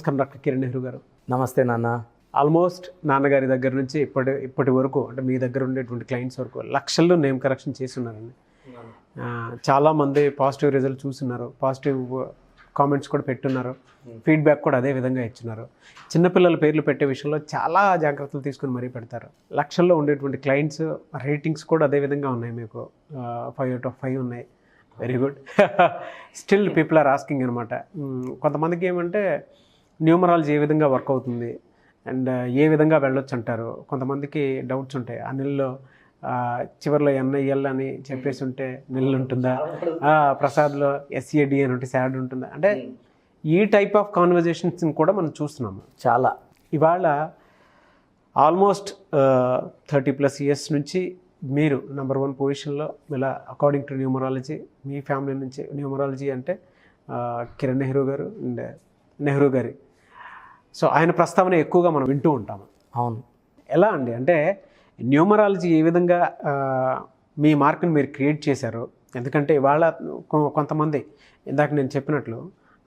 నమస్కారం డాక్టర్ కిరణ్ నెహ్రూ గారు. నమస్తే నాన్న. ఆల్మోస్ట్ నాన్నగారి దగ్గర నుంచి ఇప్పటి వరకు అంటే మీ దగ్గర ఉండేటువంటి క్లయింట్స్ వరకు లక్షల్లో నేమ్ కరెక్షన్ చేసి ఉన్నారండి. చాలామంది పాజిటివ్ రిజల్ట్ చూస్తున్నారు, పాజిటివ్ కామెంట్స్ కూడా పెట్టున్నారు, ఫీడ్బ్యాక్ కూడా అదే విధంగా ఇచ్చున్నారు. చిన్నపిల్లల పేర్లు పెట్టే విషయంలో చాలా జాగ్రత్తలు తీసుకుని మరీ పెడతారు. లక్షల్లో ఉండేటువంటి క్లయింట్స్ రేటింగ్స్ కూడా అదే విధంగా ఉన్నాయి. మీకు 5 out of 5 ఉన్నాయి. Very good. Still people are asking అనమాట. కొంతమందికి ఏమంటే న్యూమరాలజీ ఏ విధంగా వర్క్ అవుతుంది అండ్ ఏ విధంగా వెళ్ళొచ్చు అంటారు. కొంతమందికి డౌట్స్ ఉంటాయి. ఆ నెలలో చివరిలో NIL అని చెప్పేసి ఉంటే నిల్ ఉంటుందా, ప్రసాద్లో SAD అని ఉంటే SAD ఉంటుందా, అంటే ఈ టైప్ ఆఫ్ కాన్వర్జేషన్స్ని కూడా మనం చూస్తున్నాము చాలా. ఇవాళ ఆల్మోస్ట్ 30+ years నుంచి మీరు నెంబర్ 1 పొజిషన్లో ఇలా according to numerology me family నుంచి. న్యూమరాలజీ అంటే కిరణ్ నెహ్రూ గారు అండ్ నెహ్రూ గారి. సో ఆయన ప్రస్తావన ఎక్కువగా మనం వింటూ ఉంటాము. అవును. ఎలా అండి అంటే న్యూమరాలజీ ఏ విధంగా మీ మార్క్ని మీరు క్రియేట్ చేశారు? ఎందుకంటే ఇవాళ కొంతమంది ఇందాక నేను చెప్పినట్లు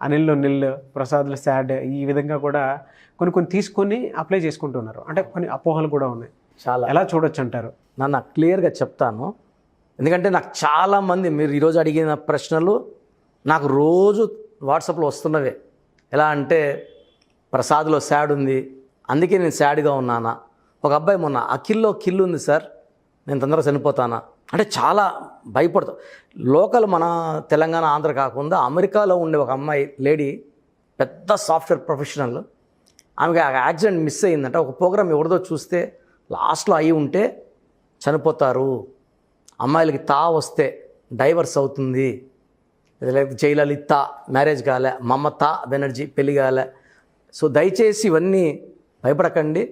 అనిల్లో నిల్, ప్రసాద్లో SAD, ఈ విధంగా కూడా కొన్ని తీసుకొని అప్లై చేసుకుంటున్నారు. అంటే కొన్ని అపోహలు కూడా ఉన్నాయి. చాలా. ఎలా చూడొచ్చు అంటారు? నాన్న క్లియర్గా చెప్తాను. ఎందుకంటే నాకు చాలామంది మీరు ఈరోజు అడిగిన ప్రశ్నలు నాకు రోజు వాట్సాప్లో వస్తున్నవే. ఎలా అంటే ప్రసాద్లో SAD ఉంది, అందుకే నేను SADగా ఉన్నానా. ఒక అబ్బాయి మొన్న అఖిల్లో కిల్ ఉంది సార్, నేను తొందరగా చనిపోతానా అంటే చాలా భయపడతాం. లోకల్ మన తెలంగాణ ఆంధ్ర కాకుండా అమెరికాలో ఉండే ఒక అమ్మాయి లేడీ, పెద్ద సాఫ్ట్వేర్ ప్రొఫెషనల్, ఆమెకి యాక్సిడెంట్ మిస్ అయ్యిందంట. ఒక ప్రోగ్రామ్ ఎవరిదో చూస్తే లాస్ట్లో అయి ఉంటే చనిపోతారు, అమ్మాయిలకి వస్తే డైవర్స్ అవుతుంది, లేకపోతే జయలలిత మ్యారేజ్ కాలే, మమతా బెనర్జీ పెళ్లి కాలే. సో దయచేసి ఇవన్నీ భయపడకండి.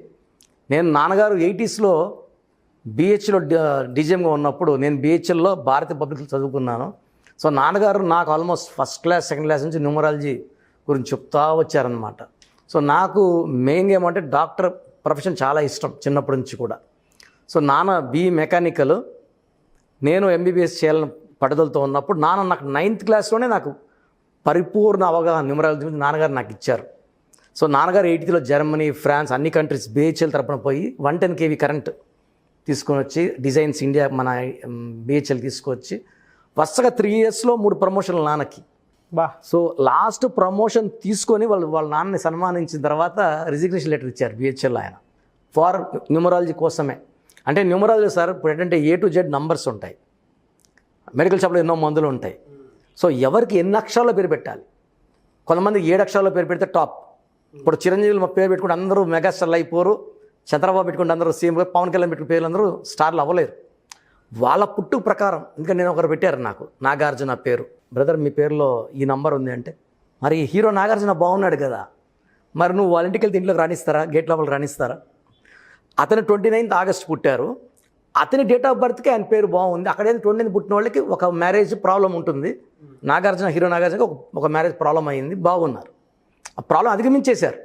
నేను నాన్నగారు 80sలో BHలో DGMగా ఉన్నప్పుడు నేను BHLలో భారతీయ పబ్లిక్లో చదువుకున్నాను. సో నాన్నగారు నాకు almost first class second class నుంచి న్యూమరాలజీ గురించి చెప్తా వచ్చారనమాట. సో నాకు మెయిన్గా ఏమంటే డాక్టర్ ప్రొఫెషన్ చాలా ఇష్టం చిన్నప్పటి నుంచి కూడా. సో నాన్న BE మెకానికల్, నేను MBBS చేయాలని పట్టుదలతో ఉన్నప్పుడు నాకు 9th క్లాస్లోనే నాకు పరిపూర్ణ అవగాహన న్యూమరాలజీ గురించి నాన్నగారు నాకు ఇచ్చారు. సో నాన్నగారు 80లో జర్మనీ, ఫ్రాన్స్ అన్ని కంట్రీస్ BHL తరపున పోయి 110 kV కరెంట్ తీసుకొని వచ్చి డిజైన్స్ ఇండియా మన BHL తీసుకొచ్చి వరుసగా 3 yearsలో 3 ప్రమోషన్లు నాన్నకి. సో లాస్ట్ ప్రమోషన్ తీసుకొని వాళ్ళ నాన్నని సన్మానించిన తర్వాత రిజిగ్నేషన్ లెటర్ ఇచ్చారు BHL ఆయన, ఫార్ న్యూమరాలజీ కోసమే. అంటే న్యూమరాలజీ సార్ ఇప్పుడు ఏంటంటే A to Z నంబర్స్ ఉంటాయి, మెడికల్ షాప్లో ఎన్నో మందులు ఉంటాయి. సో ఎవరికి ఎన్ని అక్షరాల్లో పేరు పెట్టాలి, కొంతమంది 7 అక్షరాల్లో పేరు పెడితే టాప్. ఇప్పుడు చిరంజీవులు మా పేరు పెట్టుకుంటే అందరూ మెగాస్టార్లు అయిపోరు, చంద్రబాబు పెట్టుకుంటే అందరూ సీఎం, పవన్ కళ్యాణ్ పెట్టుకున్న పేర్లు అందరూ స్టార్లు అవ్వలేరు. వాళ్ళ పుట్టుకు ప్రకారం ఎందుకంటే నేను ఒకరు పెట్టారు నాకు, నాగార్జున పేరు. బ్రదర్ మీ పేరులో ఈ నంబర్ ఉంది అంటే, మరి హీరో నాగార్జున బాగున్నాడు కదా, మరి నువ్వు వాళ్ళ ఇంటికి వెళ్తే ఇంట్లోకి రాణిస్తారా, గేట్ లోపలికి రాణిస్తారా? అతను 29th August పుట్టారు, అతని డేట్ ఆఫ్ బర్త్కి ఆయన పేరు బాగుంది. అక్కడైతే 29th పుట్టిన వాళ్ళకి ఒక మ్యారేజ్ ప్రాబ్లం ఉంటుంది. నాగార్జున, హీరో నాగార్జునకి ఒక మ్యారేజ్ ప్రాబ్లం అయ్యింది, బాగున్నారు. ఆ ప్రాబ్లం అధిగమించేశారు.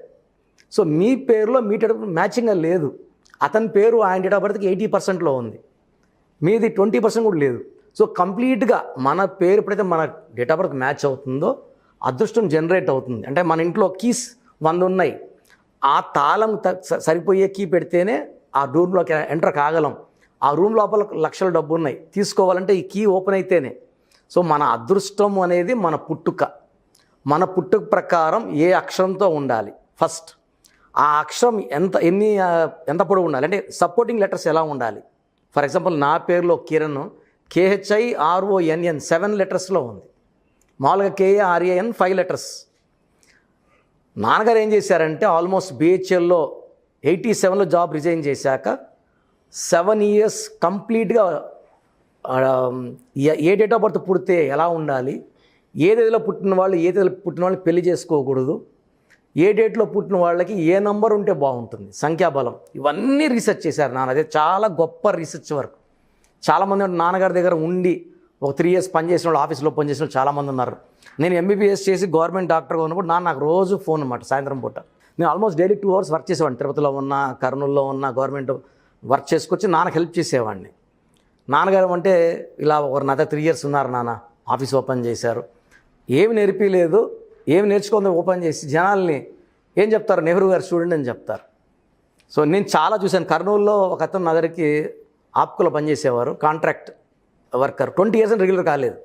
సో మీ పేరులో మీ డేట్ ఆఫ్ బర్త్ మ్యాచింగ్గా లేదు. అతని పేరు ఆయన డేట్ ఆఫ్ బర్త్కి 80%లో ఉంది, మీది 20% కూడా లేదు. సో కంప్లీట్గా మన పేరు ఎప్పుడైతే మన డేట్ ఆఫ్ బర్త్ మ్యాచ్ అవుతుందో అదృష్టం జనరేట్ అవుతుంది. అంటే మన ఇంట్లో కీస్ 100 ఉన్నాయి, ఆ తాళం సరిపోయే కీ పెడితేనే ఆ రూమ్లోకి ఎంటర్ కాగలం. ఆ రూమ్ లోపల లక్షల డబ్బు ఉన్నాయి, తీసుకోవాలంటే ఈ కీ ఓపెన్ అయితేనే. సో మన అదృష్టం అనేది మన పుట్టుక ప్రకారం ఏ అక్షరంతో ఉండాలి ఫస్ట్, ఆ అక్షరం ఎంత పొడవు ఉండాలి, అంటే సపోర్టింగ్ లెటర్స్ ఎలా ఉండాలి. ఫర్ ఎగ్జాంపుల్ నా పేరులో కిరణ్ KHIRONN 7 letersలో ఉంది, మామూలుగా KARAN 5 letters. నాన్నగారు ఏం చేశారంటే ఆల్మోస్ట్ BHLలో 87లో జాబ్ రిజైన్ చేశాక 7 years కంప్లీట్గా ఏ డేట్ ఆఫ్ బర్త్ పుడితే ఎలా ఉండాలి, ఏ తేదీలో పుట్టిన వాళ్ళని పెళ్లి చేసుకోకూడదు, ఏ డేట్లో పుట్టిన వాళ్ళకి ఏ నంబర్ ఉంటే బాగుంటుంది, సంఖ్యాబలం, ఇవన్నీ రీసెర్చ్ చేశారు నాన్న. అదే చాలా గొప్ప రీసెర్చ్ వర్క్. చాలామంది నాన్నగారి దగ్గర ఉండి ఒక 3 years పనిచేసిన వాళ్ళు, ఆఫీస్లో పనిచేసిన వాళ్ళు చాలామంది ఉన్నారు. నేను MBBS చేసి గవర్నమెంట్ డాక్టర్గా ఉన్నప్పుడు నాకు రోజు ఫోన్ అనమాట. సాయంత్రం పూట నేను ఆల్మోస్ట్ డైలీ 2 hours వర్క్ చేసేవాడిని. తిరుపతిలో ఉన్న, కర్నూలులో ఉన్న గవర్నమెంట్ వర్క్ చేసుకొచ్చి నాన్నకు హెల్ప్ చేసేవాడిని. నాన్నగారు అంటే ఇలా ఒక నా 3 years ఉన్నారు నాన్న, ఆఫీస్ ఓపెన్ చేశారు, ఏమి నేర్పిలేదు, ఏమి నేర్చుకుందో ఓపెన్ చేసి జనాల్ని ఏం చెప్తారు, నెహ్రూ గారు స్టూడెంట్ అని చెప్తారు. సో నేను చాలా చూశాను. కర్నూలులో ఒక అతను నా దగ్గరికి ఆప్కోలో పనిచేసేవారు, కాంట్రాక్ట్ వర్కర్, 20 years రెగ్యులర్ కాలేదు.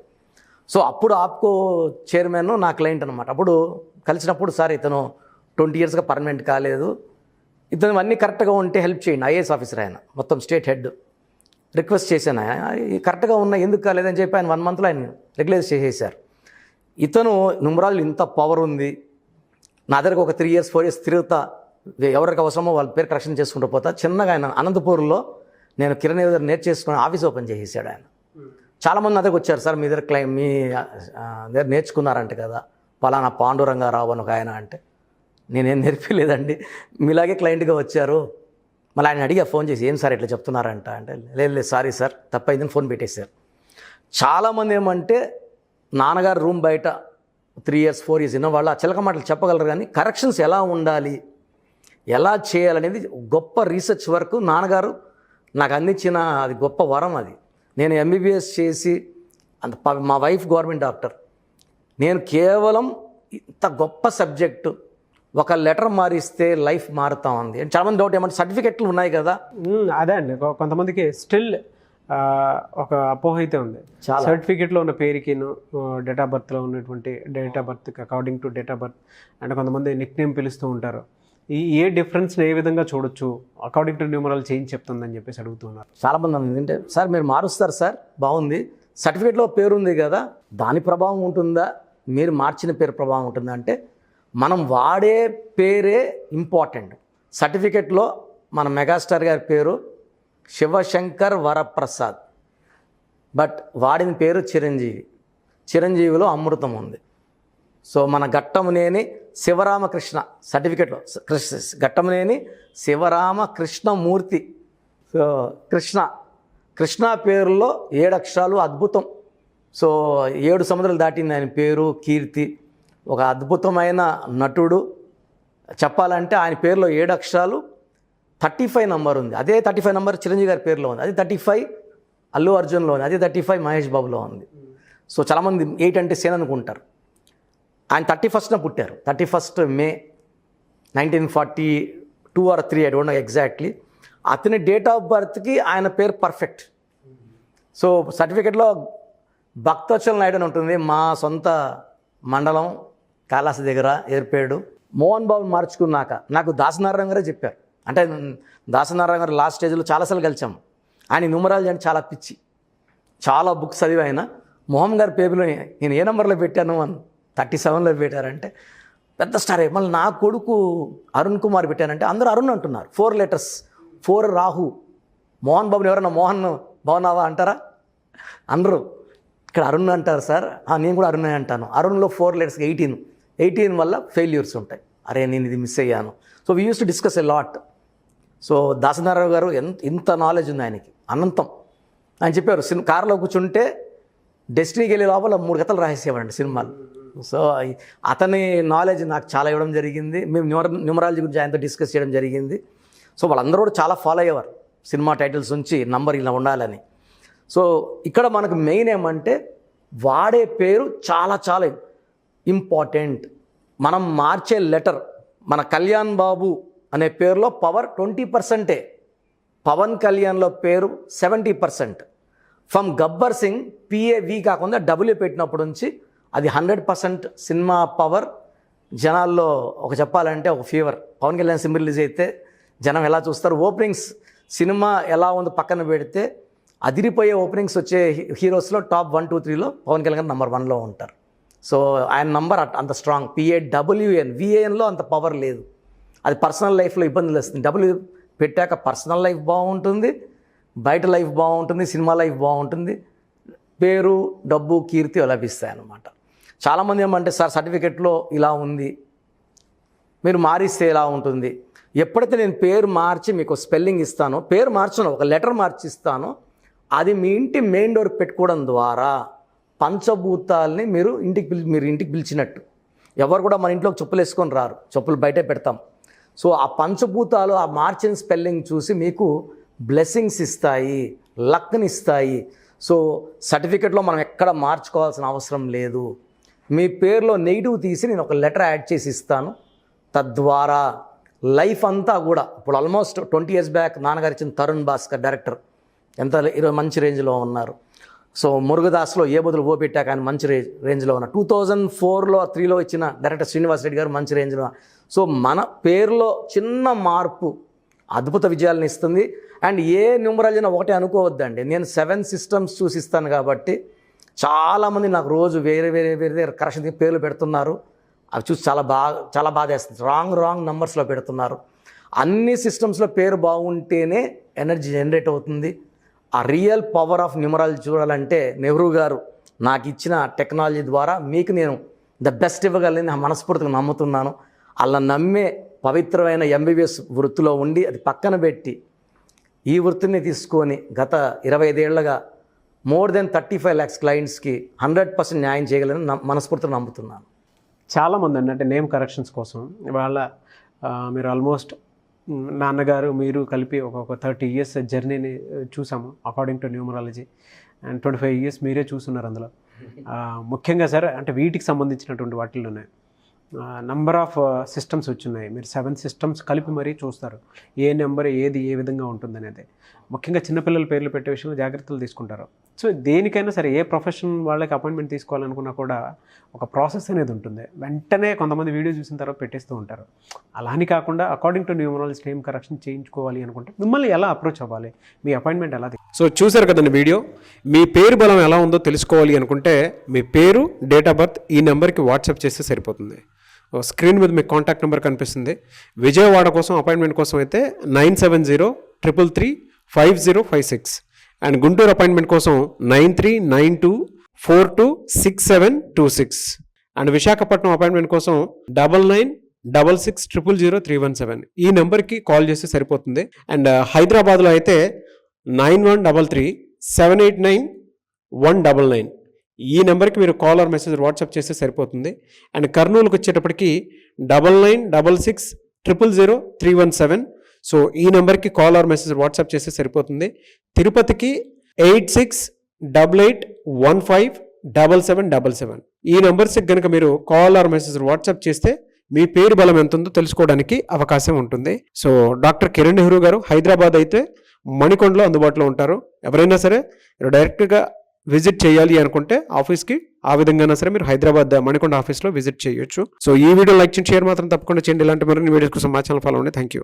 సో అప్పుడు ఆప్కో చైర్మన్ నా క్లయింట్ అనమాట. అప్పుడు కలిసినప్పుడు, సార్ ఇతను 20 yearsగా పర్మనెంట్ కాలేదు, ఇతను అన్నీ కరెక్ట్గా ఉంటే హెల్ప్ చేయండి. ఐఏఎస్ ఆఫీసర్ ఆయన, మొత్తం స్టేట్ హెడ్. రిక్వెస్ట్ చేశాను, కరెక్ట్గా ఉన్నాయి ఎందుకు కాలేదని చెప్పి ఆయన 1 monthలో ఆయన రెగ్యులైజ్ చేసేసారు. ఇతను న్యూమరాలజీ ఇంత పవర్ ఉంది, నా దగ్గరకు ఒక 3 years 4 years తిరుగుతా, ఎవరికి అవసరమో వాళ్ళ పేరు కరెక్షన్ చేసుకుంటూ పోతా. చిన్నగా ఆయన అనంతపూర్లో నేను కిరణ్ దగ్గర నేర్చేసుకుని ఆఫీస్ ఓపెన్ చేసేసాడు ఆయన. చాలామంది నా దగ్గరకు వచ్చారు, సార్ మీ దగ్గర మీ దగ్గర నేర్చుకున్నారంట కదా, పలానా పాండురంగారావు అని ఒక ఆయన. అంటే నేనేం నేర్పలేదండి, మీలాగే క్లయింట్గా వచ్చారు. మళ్ళీ ఆయన అడిగా ఫోన్ చేసి, ఏం సార్ ఇట్లా చెప్తున్నారంట అంటే, లేదు సారీ సార్ తప్పైందని ఫోన్ పెట్టేశారు. చాలామంది ఏమంటే నాన్నగారు రూమ్ బయట 3 years 4 years వాళ్ళు ఆ చిలక మాటలు చెప్పగలరు, కానీ కరెక్షన్స్ ఎలా ఉండాలి, ఎలా చేయాలనేది గొప్ప రీసెర్చ్ వర్క్ నాన్నగారు నాకు అందించిన అది గొప్ప వరం. అది నేను ఎంబీబీఎస్ చేసి మా వైఫ్ గవర్నమెంట్ డాక్టర్, నేను కేవలం ఇంత గొప్ప సబ్జెక్టు ఒక లెటర్ మారిస్తే లైఫ్ మారుతా ఉంది. చాలామంది డౌట్ ఏమంటే సర్టిఫికెట్లు ఉన్నాయి కదా. అదే అండి, కొంతమందికి స్టిల్ ఒక అపోహ అయితే ఉంది. సర్టిఫికేట్లో ఉన్న పేరుకి డేట్ ఆఫ్ బర్త్లో ఉన్నటువంటి డేట్ ఆఫ్ బర్త్కి according to date of birth అంటే కొంతమంది నిక్ నేమ్ పిలుస్తూ ఉంటారు. ఏ డిఫరెన్స్ని ఏ విధంగా చూడొచ్చు, అకార్డింగ్ టు న్యూమరాలజీ చేంజ్ చెప్తుందని చెప్పేసి అడుగుతున్నారు చాలామంది. ఎందుకంటే సార్ మీరు మారుస్తారు సార్, బాగుంది, సర్టిఫికేట్లో పేరు ఉంది కదా, దాని ప్రభావం ఉంటుందా, మీరు మార్చిన పేరు ప్రభావం ఉంటుందా అంటే, మనం వాడే పేరే ఇంపార్టెంట్. సర్టిఫికేట్లో మన మెగాస్టార్ గారి పేరు శివశంకర్ వరప్రసాద్, బట్ వాడిన పేరు చిరంజీవి. చిరంజీవిలో అమృతం ఉంది. సో మన ఘట్టమునేని శివరామకృష్ణ, సర్టిఫికెట్లో ఘట్టమునేని శివరామకృష్ణమూర్తి. సో కృష్ణ పేరులో 7 అక్షరాలు అద్భుతం. సో 7 సముద్రాలు దాటింది ఆయన పేరు, కీర్తి. ఒక అద్భుతమైన నటుడు. చెప్పాలంటే ఆయన పేరులో 7 అక్షరాలు 35 నంబర్ ఉంది. అదే 35 నంబర్ చిరంజీవి గారి పేరులో ఉంది. అది 35 అల్లు అర్జున్లో ఉంది. అది 35 మహేష్ బాబులో ఉంది. సో చాలామంది 8 అంటే సేన్ అనుకుంటారు. ఆయన 31st పుట్టారు, 31st May 1942 or 3, I don't know exactly. అతని డేట్ ఆఫ్ బర్త్కి ఆయన పేరు పర్ఫెక్ట్. సో సర్టిఫికెట్లో భక్తవత్సల నాయుడు అని ఉంటుంది, మా సొంత మండలం కాళాసి దగ్గర ఏర్పేడు. మోహన్ బాబు మార్చుకున్నాక నాకు దాసనారాయణ గారే చెప్పారు. అంటే దాసనారాయణ గారు లాస్ట్ స్టేజ్లో చాలాసార్లు కలిసాము. ఆయన న్యూమరాలజీ అంటే చాలా పిచ్చి, చాలా బుక్స్ చదివి ఆయన. మోహన్ గారి పేరులో నేను ఏ నెంబర్లో పెట్టాను అని 37లో పెట్టారంటే పెద్ద స్టార్. మళ్ళీ నా కొడుకు అరుణ్ కుమార్ పెట్టానంటే అందరూ అరుణ్ అంటున్నారు. 4 letters, 4 రాహు. మోహన్ బాబుని ఎవరన్నా మోహన్ బాగున్నావా అంటారా? అందరూ ఇక్కడ అరుణ్ అంటారు సార్. నేను కూడా అరుణ్ అంటాను. అరుణ్లో 4 letters 18 వల్ల ఫెయిల్యూర్స్ ఉంటాయి. అరే నేను ఇది మిస్ అయ్యాను. So we use to discuss a lot. So Dasanarayana గారు ఇంత నాలెడ్జ్ ఉంది ఆయనకి, అనంతం. ఆయన చెప్పారు, కారులో కూర్చుంటే డెస్టినీకి వెళ్ళే లోపల 3 కథలు రాసేవాడండి సినిమాలు. సో అతని నాలెడ్జ్ నాకు చాలా ఇవ్వడం జరిగింది. మేము న్యూమరాలజీ గురించి ఆయనతో డిస్కస్ చేయడం జరిగింది. సో వాళ్ళందరూ కూడా చాలా ఫాలో అయ్యేవారు, సినిమా టైటిల్స్ నుంచి నంబర్ ఇలా ఉండాలని. సో ఇక్కడ మనకు మెయిన్ ఏమంటే వాడే పేరు చాలా చాలా ఇంపార్టెంట్. మనం మార్చే లెటర్, మన కళ్యాణ్ బాబు అనే పేరులో పవర్ 20%. పవన్ కళ్యాణ్లో పేరు 70%. ఫ్రమ్ గబ్బర్ సింగ్ PAV కాకుండా W పెట్టినప్పటి నుంచి అది 100% సినిమా పవర్. జనాల్లో ఒక చెప్పాలంటే ఒక fever. Pawan Kalyan cinema release అయితే జనం ఎలా చూస్తారు, ఓపెనింగ్స్ సినిమా ఎలా ఉందో పక్కన పెడితే అదిరిపోయే ఓపెనింగ్స్ వచ్చే హీరోస్లో టాప్ 1, 2, 3లో పవన్ కళ్యాణ్ నెంబర్ 1లో ఉంటారు. సో ఆయన నంబర్ అంత స్ట్రాంగ్. PAWN VANలో అంత పవర్ లేదు. అది పర్సనల్ లైఫ్లో ఇబ్బందులు వస్తుంది. W పెట్టాక పర్సనల్ లైఫ్ బాగుంటుంది, బయట లైఫ్ బాగుంటుంది, సినిమా లైఫ్ బాగుంటుంది, పేరు డబ్బు కీర్తి లభిస్తాయి అన్నమాట. చాలామంది ఏమంటే సార్ సర్టిఫికెట్లో ఇలా ఉంది, మీరు మారిస్తే ఎలా ఉంటుంది. ఎప్పుడైతే నేను పేరు మార్చి మీకు స్పెల్లింగ్ ఇస్తానో, పేరు మార్చను, ఒక లెటర్ మార్చిస్తానో, అది మీ ఇంటి మెయిన్ డోర్ పెట్టుకోవడం ద్వారా పంచభూతాలని మీరు ఇంటికి పిలిచినట్టు. ఎవరు కూడా మన ఇంట్లోకి చెప్పులు వేసుకొని రారు, చెప్పులు బయటే పెడతాం. సో ఆ పంచభూతాలు ఆ మార్చిన స్పెల్లింగ్ చూసి మీకు బ్లెస్సింగ్స్ ఇస్తాయి, లక్ని ఇస్తాయి. సో సర్టిఫికెట్లో మనం ఎక్కడ మార్చుకోవాల్సిన అవసరం లేదు. మీ పేరులో నెగిటివ్ తీసి నేను ఒక లెటర్ యాడ్ చేసి ఇస్తాను, తద్వారా లైఫ్ అంతా కూడా ఇప్పుడు ఆల్మోస్ట్ 20 years బ్యాక్ నాన్నగారు ఇచ్చిన తరుణ్ భాస్కర్ డైరెక్టర్ ఎంత ఈరోజు మంచి రేంజ్లో ఉన్నారు. సో మురుగదాస్లో ఏ బదులు ఓ పెట్టాక ఆయన మంచి రేంజ్లో ఉన్నారు. 2004లో 3లో ఇచ్చిన డైరెక్టర్ శ్రీనివాస్ రెడ్డి గారు మంచి రేంజ్లో. సో మన పేరులో చిన్న మార్పు అద్భుత విజయాలను ఇస్తుంది. అండ్ ఏ న్యూమరాలజీ ఒకటే అనుకోవద్దండి, నేను 7 systems చూసిస్తాను కాబట్టి చాలామంది నాకు రోజు వేరే వేరే వేరే కరెక్షన్ పేర్లు పెడుతున్నారు. అవి చూసి చాలా బాధేస్తుంది. రాంగ్ నంబర్స్లో పెడుతున్నారు. అన్ని సిస్టమ్స్లో పేరు బాగుంటేనే ఎనర్జీ జనరేట్ అవుతుంది. ఆ రియల్ పవర్ ఆఫ్ న్యూమరాలజీ చూడాలంటే నెహ్రూ గారు నాకు ఇచ్చిన టెక్నాలజీ ద్వారా మీకు నేను ద బెస్ట్ ఇవ్వగలని మనస్ఫూర్తిగా నమ్ముతున్నాను. అలా నమ్మే పవిత్రమైన MBBS వృత్తిలో ఉండి అది పక్కన పెట్టి ఈ వృత్తిని తీసుకొని గత 25 ఏళ్లుగా మోర్ దెన్ 35 lakhs క్లయింట్స్కి 100% న్యాయం చేయగలని మనస్ఫూర్తిగా నమ్ముతున్నాను. చాలామంది అంటే నేమ్ కరెక్షన్స్ కోసం ఇవాళ మీరు ఆల్మోస్ట్ నాన్నగారు మీరు కలిపి ఒక 30 years జర్నీని చూసాము according to numerology. And 25 years మీరే చూస్తున్నారు అందులో. ముఖ్యంగా సార్ అంటే వీటికి సంబంధించినటువంటి వాటిల్లోనే నంబర్ ఆఫ్ సిస్టమ్స్ వచ్చున్నాయి. మీరు 7 systems కలిపి మరీ చూస్తారు ఏ నెంబర్ ఏది ఏ విధంగా ఉంటుందనేది. ముఖ్యంగా చిన్నపిల్లల పేర్లు పెట్టే విషయంలో జాగ్రత్తలు తీసుకుంటారు. సో దేనికైనా సరే ఏ ప్రొఫెషన్ వాళ్ళకి అపాయింట్మెంట్ తీసుకోవాలనుకున్నా కూడా ఒక ప్రాసెస్ అనేది ఉంటుంది. వెంటనే కొంతమంది వీడియో చూసిన తర్వాత పెట్టేస్తూ ఉంటారు. అలా అని కాకుండా according to numerology name correction చేయించుకోవాలి అనుకుంటే మిమ్మల్ని ఎలా అప్రోచ్ అవ్వాలి, మీ అపాయింట్మెంట్ ఎలా? సో చూసారు కదండి వీడియో. మీ పేరు బలం ఎలా ఉందో తెలుసుకోవాలి అనుకుంటే మీ పేరు, డేట్ ఆఫ్ బర్త్ ఈ నెంబర్కి వాట్సాప్ చేస్తే సరిపోతుంది. స్క్రీన్ మీద మీకు కాంటాక్ట్ నెంబర్ కనిపిస్తుంది. విజయవాడ కోసం అపాయింట్మెంట్ కోసం అయితే 9703335056 అండ్ గుంటూరు అపాయింట్మెంట్ కోసం 9392426726 అండ్ విశాఖపట్నం అపాయింట్మెంట్ కోసం 9966600317 ఈ నెంబర్కి కాల్ చేస్తే సరిపోతుంది. అండ్ హైదరాబాద్లో అయితే 9133789199 ఈ నెంబర్కి మీరు కాల్ ఆర్ మెసేజ్ వాట్సాప్ చేస్తే సరిపోతుంది. అండ్ కర్నూలుకి వచ్చేటప్పటికి 9966000317 సో ఈ నెంబర్కి కాల్ ఆర్ మెసేజ్ వాట్సాప్ చేస్తే సరిపోతుంది. తిరుపతికి 8688157777 ఈ నెంబర్స్కి కనుక మీరు కాల్ ఆర్ మెసేజ్ వాట్సాప్ చేస్తే మీ పేరు బలం ఎంత ఉందో తెలుసుకోవడానికి అవకాశం ఉంటుంది. సో డాక్టర్ కిరణ్ నెహ్రూ గారు హైదరాబాద్ అయితే మణికొండలో అందుబాటులో ఉంటారు. ఎవరైనా సరే డైరెక్ట్గా విజిట్ చేయాలి అనుకుంటే ఆఫీస్కి ఆ విధంగా సరే మీరు హైదరాబాద్ మణికొండ ఆఫీస్లో విజిట్ చేయొచ్చు. సో ఈ వీడియో లైక్ చేయండి, షేర్ మాత్రం తప్పకుండా చేయండి. ఇలాంటి మరిన్ని వీడియోస్ కోసం మా ఛానల్ ఫాలో అవ్వండి. Thank you.